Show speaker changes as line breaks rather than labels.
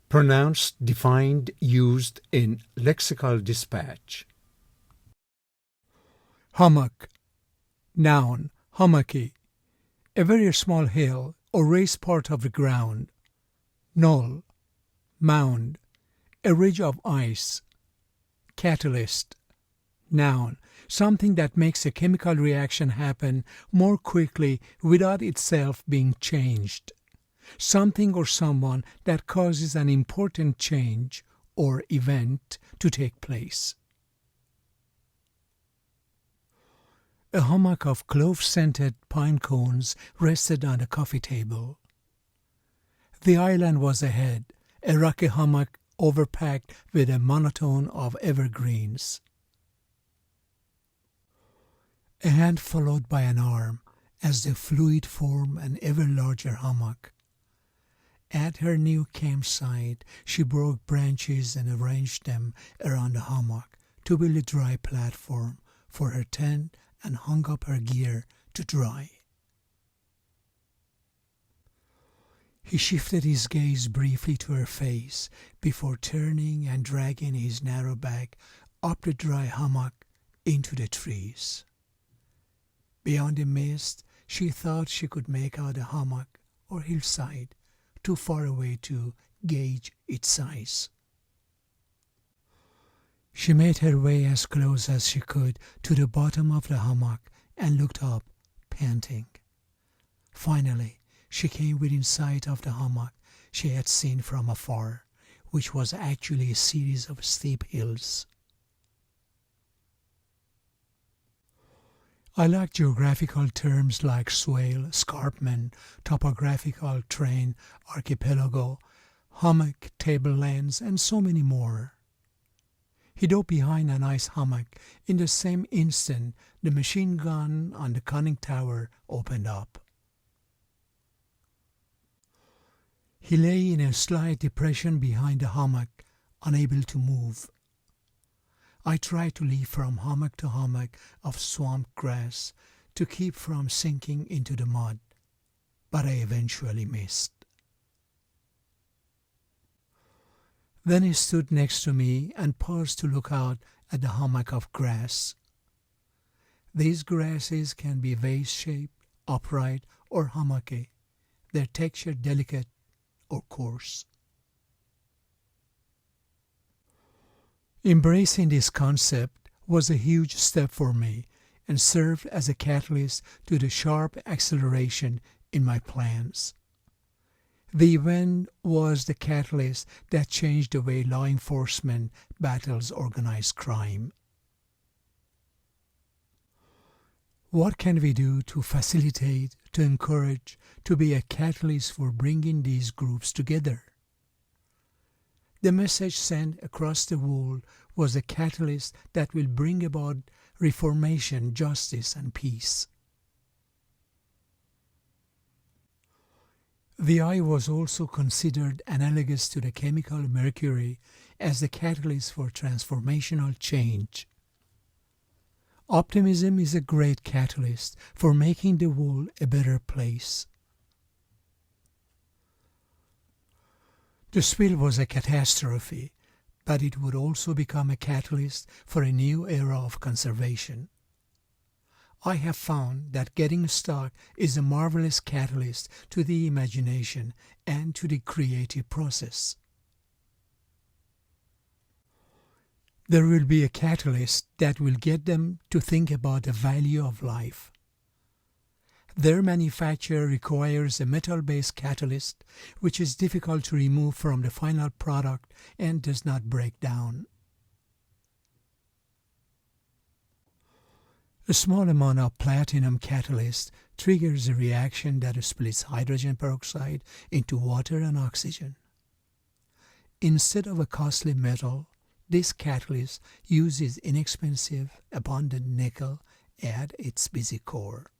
Pronounced, defined, used in lexical dispatch.
Hummock. Noun, hummocky. A very small hill or raised part of the ground. Knoll. Mound. A ridge of ice. Catalyst. Noun, something that makes a chemical reaction happen more quickly without itself being changed. Something or someone that causes an important change or event to take place. A hummock of clove-scented pine cones rested on a coffee table. The island was ahead, a rocky hummock overpacked with a monotone of evergreens. A hand followed by an arm as the fluid formed an ever larger hummock. At her new campsite, she broke branches and arranged them around the hummock to build a dry platform for her tent and hung up her gear to dry. He shifted his gaze briefly to her face before turning and dragging his narrow back up the dry hummock into the trees. Beyond the mist, she thought she could make out a hummock or hillside, too far away to gauge its size. She made her way as close as she could to the bottom of the hummock and looked up, panting. Finally, she came within sight of the hummock she had seen from afar, which was actually a series of steep hills. I like geographical terms like swale, escarpment, topographical terrain, archipelago, hummock, tablelands, and so many more. He dove behind an ice hummock. In the same instant, the machine gun on the conning tower opened up. He lay in a slight depression behind the hummock, unable to move. I tried to leap from hummock to hummock of swamp grass to keep from sinking into the mud, but I eventually missed. Then he stood next to me and paused to look out at the hummock of grass. These grasses can be vase-shaped, upright, or hummocky, their texture delicate or coarse. Embracing this concept was a huge step for me and served as a catalyst to the sharp acceleration in my plans. The event was the catalyst that changed the way law enforcement battles organized crime. What can we do to facilitate, to encourage, to be a catalyst for bringing these groups together? The message sent across the world was a catalyst that will bring about reformation, justice, and peace. The eye was also considered analogous to the chemical mercury as the catalyst for transformational change. Optimism is a great catalyst for making the world a better place. The spill was a catastrophe, but it would also become a catalyst for a new era of conservation. I have found that getting stuck is a marvelous catalyst to the imagination and to the creative process. There will be a catalyst that will get them to think about the value of life. Their manufacture requires a metal-based catalyst, which is difficult to remove from the final product and does not break down. A small amount of platinum catalyst triggers a reaction that splits hydrogen peroxide into water and oxygen. Instead of a costly metal, this catalyst uses inexpensive, abundant nickel at its busy core.